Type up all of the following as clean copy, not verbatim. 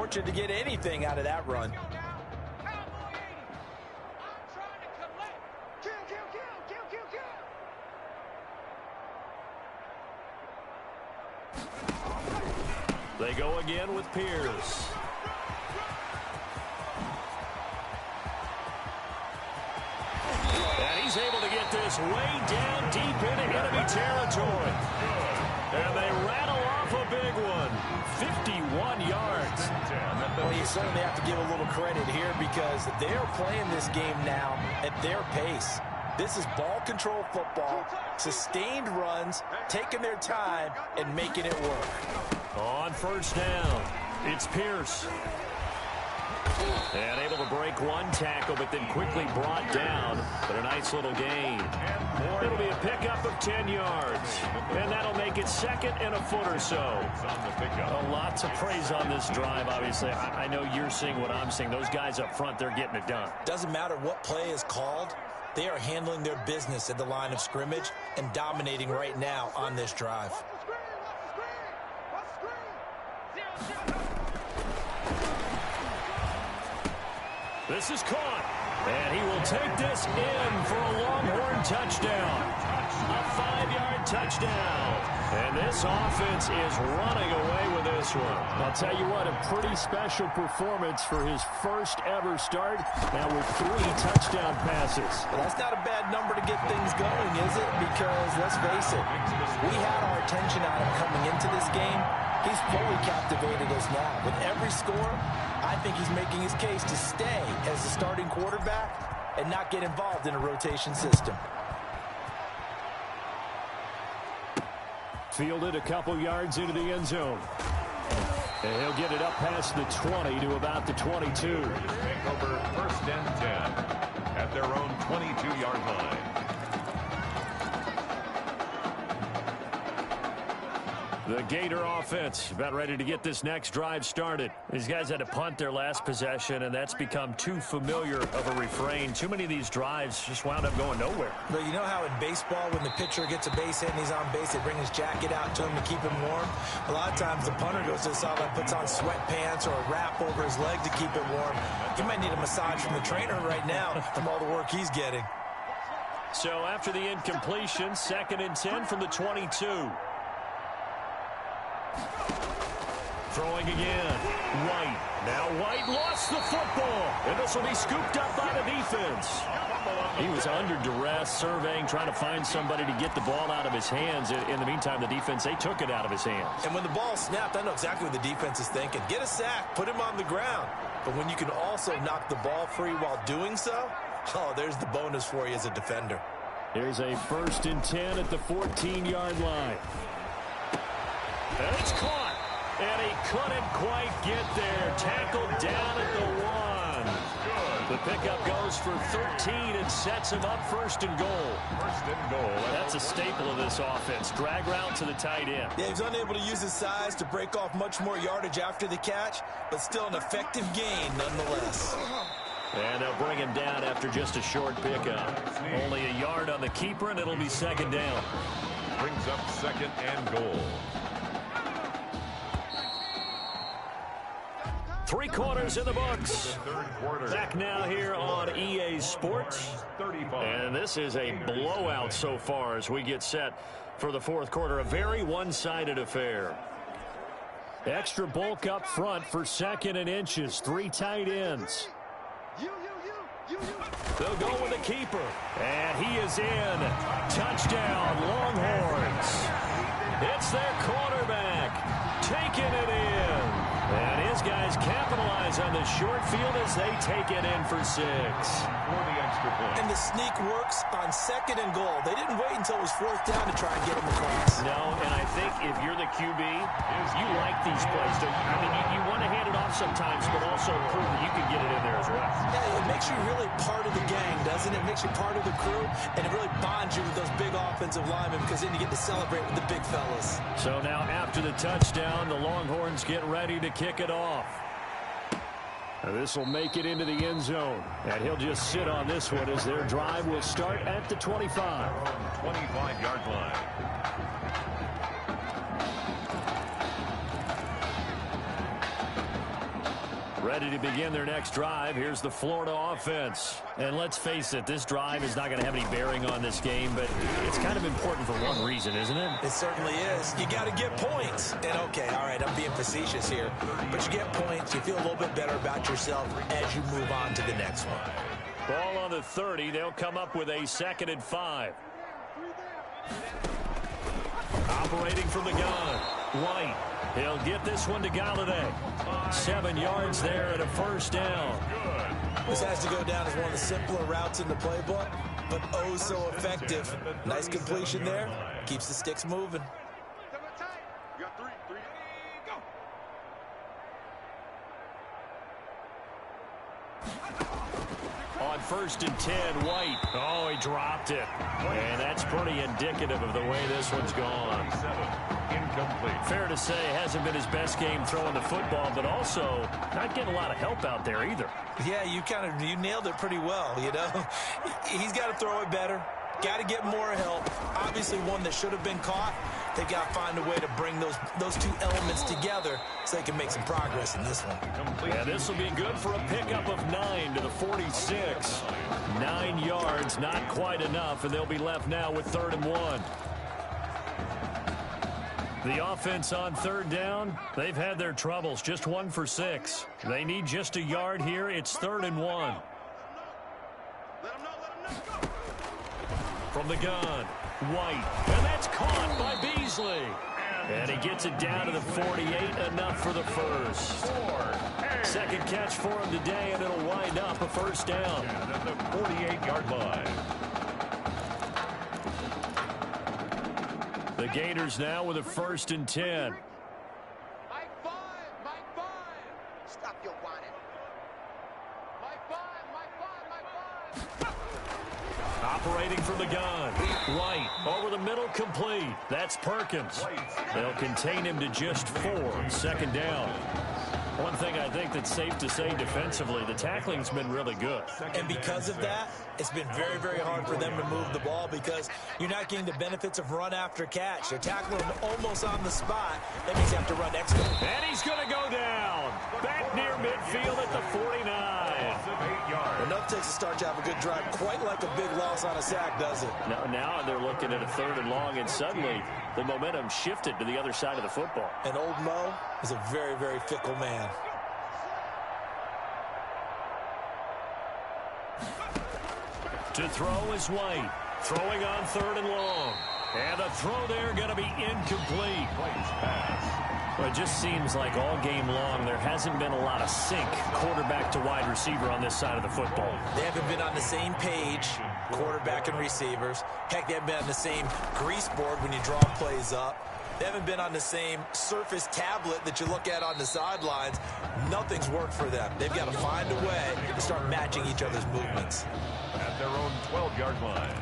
fortunate to get anything out of that run. They go again with Pierce. And he's able to get this way down deep into enemy territory. And they rattle off a big one. 51 yards. Well, you certainly have to give a little credit here because they're playing this game now at their pace. This is ball control football, sustained runs, taking their time, and making it work. On first down, it's Pierce. And able to break one tackle, but then quickly brought down. But a nice little gain. It'll be a pickup of 10 yards. And that'll make it second and a foot or so. A lot to praise on this drive, obviously. I know you're seeing what I'm seeing. Those guys up front, they're getting it done. Doesn't matter what play is called. They are handling their business at the line of scrimmage and dominating right now on this drive. This is caught, and he will take this in for a Longhorn touchdown. A 5-yard touchdown. And this offense is running away with this one. I'll tell you what, a pretty special performance for his first ever start, now with 3 touchdown passes. Well, that's not a bad number to get things going, is it? Because, let's face it, we had our attention on him coming into this game. He's fully captivated us now. With every score, I think he's making his case to stay as the starting quarterback and not get involved in a rotation system. Fielded a couple yards into the end zone. And he'll get it up past the 20 to about the 22. Take over first and 10 at their own 22-yard line. The Gator offense about ready to get this next drive started. These guys had to punt their last possession, and that's become too familiar of a refrain. Too many of these drives just wound up going nowhere. But you know how in baseball, when the pitcher gets a base hit and he's on base, they bring his jacket out to him to keep him warm? A lot of times the punter goes to the sideline, puts on sweatpants or a wrap over his leg to keep it warm. He might need a massage from the trainer right now from all the work he's getting. So after the incompletion, 2nd and 10 from the 22. Throwing again. White. Now White lost the football. And this will be scooped up by the defense. He was under duress, surveying, trying to find somebody to get the ball out of his hands. In the meantime, the defense, they took it out of his hands. And when the ball snapped, I know exactly what the defense is thinking. Get a sack, put him on the ground. But when you can also knock the ball free while doing so, oh, there's the bonus for you as a defender. Here's a 1st and 10 at the 14-yard line. And it's caught. And he couldn't quite get there. Tackled down at the 1. The pickup goes for 13 and sets him up 1st and goal. 1st and goal. That's a staple of this offense. Drag route to the tight end. Yeah, he's unable to use his size to break off much more yardage after the catch, but still an effective gain nonetheless. And they'll bring him down after just a short pickup. Only a yard on the keeper, and it'll be 2nd down. Brings up 2nd and goal. 3 quarters in the books. Back now here on EA Sports. And this is a blowout so far as we get set for the 4th quarter. A very one-sided affair. Extra bulk up front for 2nd and inches. 3 tight ends. They'll go with the keeper. And he is in. Touchdown, Longhorns. It's their quarterback taking it in. And his guys capitalize on the short field as they take it in for 6. For the extra point. And the sneak works on 2nd and goal. They didn't wait until it was 4th down to try and get him across. No, and I think if you're the QB, you like these plays. I mean, you want to hand it off sometimes, but also prove that you can get it in there as well. Yeah, it makes you really part of the gang, doesn't it? It makes you part of the crew, and it really bonds you with those big offensive linemen because then you get to celebrate with the big fellas. So now after the touchdown, the Longhorns get ready to kick it off. This will make it into the end zone. And he'll just sit on this one as their drive will start at the 25. 25-yard line. Ready to begin their next drive. Here's the Florida offense. And let's face it, this drive is not going to have any bearing on this game, but it's kind of important for one reason, isn't it? It certainly is. You got to get points. And okay, all right, I'm being facetious here, but you get points, you feel a little bit better about yourself as you move on to the next one. Ball on the 30. They'll come up with a 2nd and 5. Operating from the gun. White. He'll get this one to Galladay. 7 yards there and a first down. This has to go down as one of the simpler routes in the playbook, but oh so effective. Nice completion there. Keeps the sticks moving. On 1st and 10, White. Oh, he dropped it. And that's pretty indicative of the way this one's gone. Incomplete. Fair to say, hasn't been his best game throwing the football, but also not getting a lot of help out there either. Yeah, you nailed it pretty well, you know. He's got to throw it better. Got to get more help. Obviously one that should have been caught. They got to find a way to bring those two elements together so they can make some progress in this one. Yeah, this will be good for a pickup of 9 to the 46. 9 yards, not quite enough, and they'll be left now with 3rd and 1. The offense on 3rd down, they've had their troubles, just 1 for 6. They need just a yard here. It's 3rd and 1. From the gun, White, and that's caught by Beasley. And he gets it down to the 48, enough for the first. 2nd catch for him today, and it'll wind up a first down. At the 48-yard line. The Gators now with a 1st and 10. Mike 5, Mike 5. Stop your whining. Mike 5, Mike 5, Mike 5. Operating from the gun. White over the middle, complete. That's Perkins. They'll contain him to just 4. 2nd down. One thing I think that's safe to say defensively, the tackling's been really good. And because of that, it's been very, very hard for them to move the ball because you're not getting the benefits of run after catch. They're tackling him almost on the spot. That means you have to run extra. And he's going to go down. Back near midfield at the 49. Enough takes a start to have a good drive. Quite like a big loss on a sack, does it? Now they're looking at a 3rd and long, and suddenly the momentum shifted to the other side of the football. And old Mo is a very, very fickle man. To throw is White. Throwing on 3rd and long. And the throw there going to be incomplete. Well, it just seems like all game long there hasn't been a lot of sync quarterback to wide receiver on this side of the football. They haven't been on the same page, quarterback and receivers. Heck, they haven't been on the same grease board when you draw plays up. They haven't been on the same surface tablet that you look at on the sidelines. Nothing's worked for them. They've got to find a way to start matching each other's movements. At their own 12-yard line.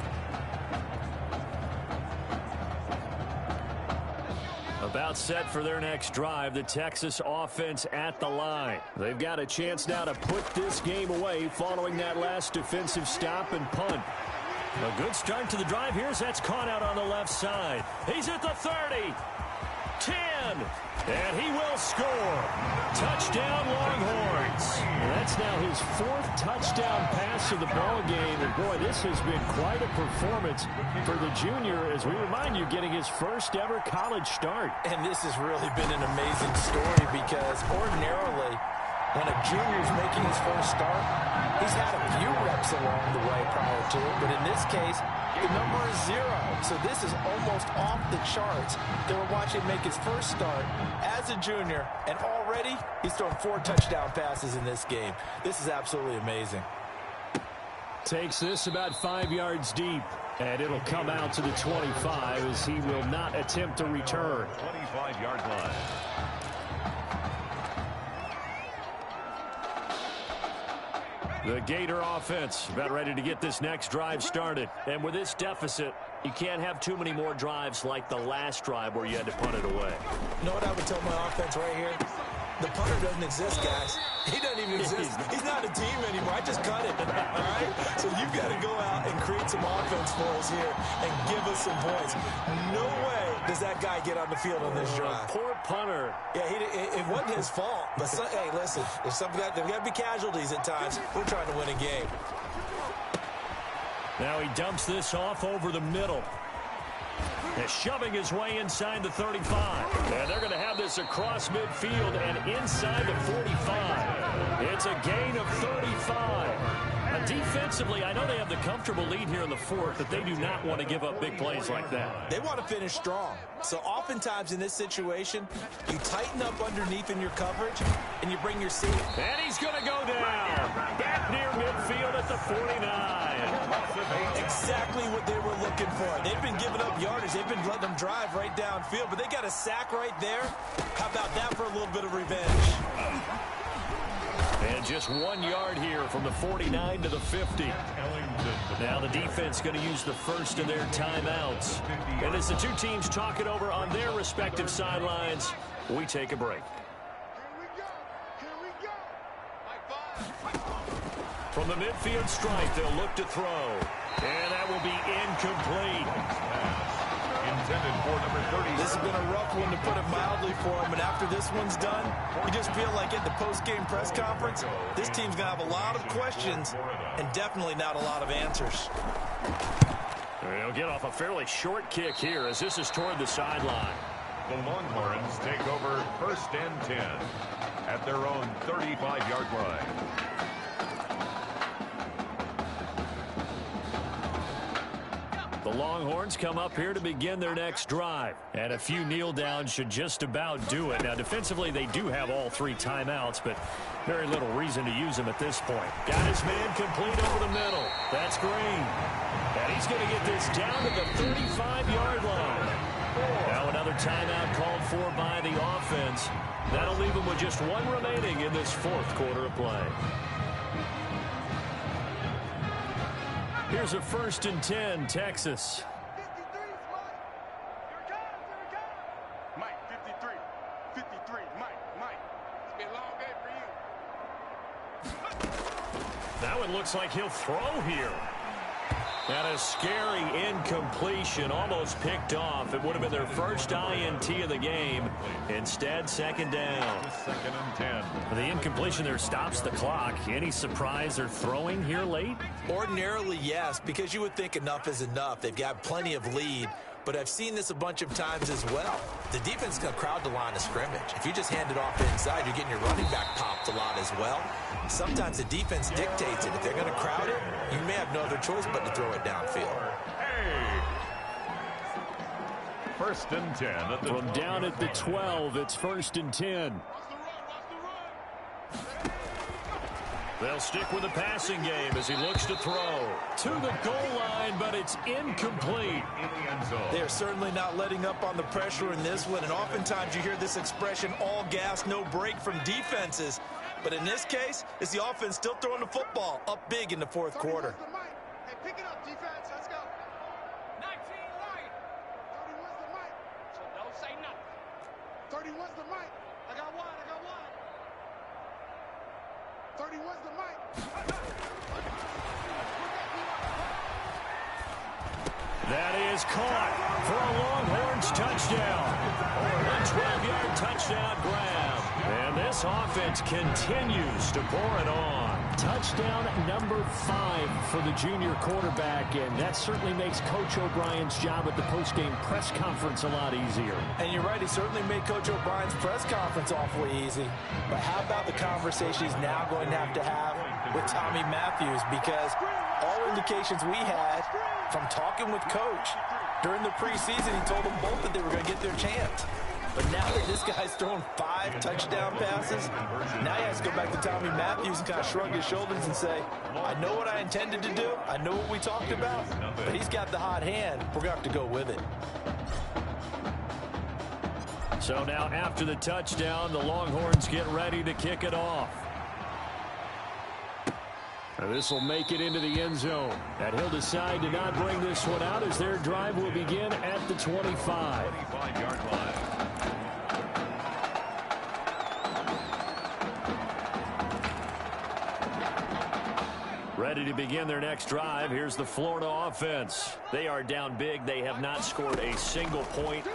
About set for their next drive, the Texas offense at the line. They've got a chance now to put this game away following that last defensive stop and punt. A good start to the drive. That's caught out on the left side. He's at the 30. 10. And he will score. Touchdown, Longhorns. That's now his 4th touchdown pass of the ball game. And boy, this has been quite a performance for the junior, as we remind you, getting his first ever college start. And this has really been an amazing story because ordinarily, when a junior's making his first start, he's had a few reps along the way prior to it, but in this case, the number is 0. So this is almost off the charts. They were watching him make his first start as a junior, and already he's thrown 4 touchdown passes in this game. This is absolutely amazing. Takes this about 5 yards deep, and it'll come out to the 25 as he will not attempt to return. 25-yard line. The Gator offense about ready to get this next drive started. And with this deficit, you can't have too many more drives like the last drive where you had to punt it away. You know what I would tell my offense right here? The punter doesn't exist, guys. He doesn't even exist. He's not a team anymore. I just cut it. All right? So you've got to go out and create some offense for us here and give us some points. No way does that guy get on the field on this drive. Poor punter. Yeah, it wasn't his fault. But, hey, listen, there's got to be casualties at times. We're trying to win a game. Now he dumps this off over the middle. And shoving his way inside the 35. And they're going to have this across midfield and inside the 45. It's a gain of 35. Defensively, I know they have the comfortable lead here in the fourth, but they do not want to give up big plays like that. They want to finish strong. So oftentimes in this situation, you tighten up underneath in your coverage, and you bring your seam. And he's going to go down. Back near midfield at the 49. Exactly what they were looking for. They've been giving up yardage. They've been letting them drive right downfield, but they got a sack right there. How about that for a little bit of revenge? And just 1 yard here from the 49 to the 50. Now the defense going to use the first of their timeouts. And as the two teams talk it over on their respective sidelines, we take a break. From the midfield stripe, they'll look to throw. And that will be incomplete. Intended for number 30. This has been a rough one, to put it mildly, for him. And after this one's done, you just feel like at the post-game press conference, this team's going to have a lot of questions and definitely not a lot of answers. They'll get off a fairly short kick here as this is toward the sideline. The Longhorns take over first and 10 at their own 35-yard line. The Longhorns come up here to begin their next drive. And a few kneel downs should just about do it. Now, defensively, they do have all three timeouts, but very little reason to use them at this point. Got his man complete over the middle. That's Green. And he's going to get this down to the 35-yard line. Now another timeout called for by the offense. That'll leave them with just one remaining in this fourth quarter of play. Here's a 1st and 10, Texas. 53, Mike, 53. 53, Mike. It's been a long day for you. That one looks like he'll throw here. And a scary incompletion, almost picked off. It would have been their first INT of the game. Instead, second down. 2nd and 10. The incompletion there stops the clock. Any surprise they're throwing here late? Ordinarily, yes, because you would think enough is enough. They've got plenty of lead, but I've seen this a bunch of times as well. The defense is going to crowd the line of scrimmage. If you just hand it off inside, you're getting your running back popped a lot as well. Sometimes the defense dictates it. If they're going to crowd it, you may have no other choice but to throw it downfield. Hey! 1st and 10. From down at the 12, it's 1st and 10. They'll stick with the passing game as he looks to throw. To the goal line, but it's incomplete. They're certainly not letting up on the pressure in this one, and oftentimes you hear this expression, all gas, no break from defenses. But in this case, it's the offense still throwing the football up big in the fourth quarter. Hey, pick it up, defense. Let's go. 19 right. 31's the mic. So don't say nothing. 31's the mic. I got one. 31's the mic. That is caught for a Longhorns touchdown. A 12-yard touchdown grab. And this offense continues to pour it on. Touchdown number 5 for the junior quarterback, and that certainly makes Coach O'Brien's job at the postgame press conference a lot easier. And you're right, he certainly made Coach O'Brien's press conference awfully easy. But how about the conversation he's now going to have with Tommy Matthews? Because all indications we had from talking with Coach during the preseason, he told them both that they were going to get their chance. But now that this guy's throwing 5 touchdown passes, now he has to go back to Tommy Matthews and kind of shrug his shoulders and say, I know what I intended to do. I know what we talked about. But he's got the hot hand. We're going to have to go with it. So now after the touchdown, the Longhorns get ready to kick it off. This will make it into the end zone. And he'll decide to not bring this one out as their drive will begin at the 25. 25-yard line. Ready to begin their next drive. Here's the Florida offense. They are down big. They have not scored a single point.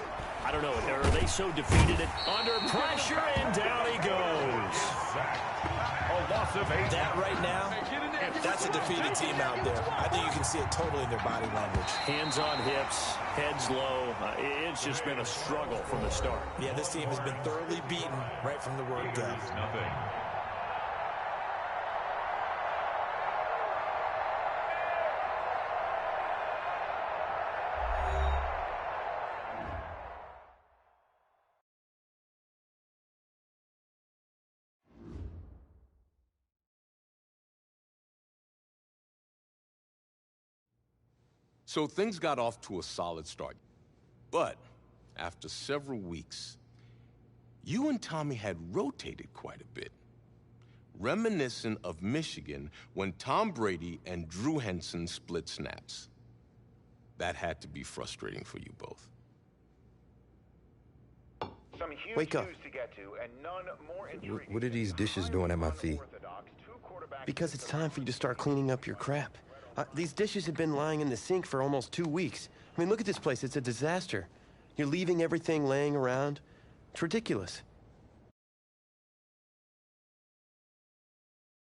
I don't know. Are they so defeated under pressure? And down he goes. A loss of 8. That right now, that's a defeated team out there. I think you can see it totally in their body language. Hands on hips, heads low. It's just been a struggle from the start. Yeah, this team has been thoroughly beaten right from the word go. Nothing. So things got off to a solid start. But after several weeks, you and Tommy had rotated quite a bit. Reminiscent of Michigan when Tom Brady and Drew Henson split snaps. That had to be frustrating for you both. Wake up. What are these dishes doing at my feet? Because it's time for you to start cleaning up your crap. These dishes have been lying in the sink for almost 2 weeks. I mean, look at this place. It's a disaster. You're leaving everything laying around. It's ridiculous.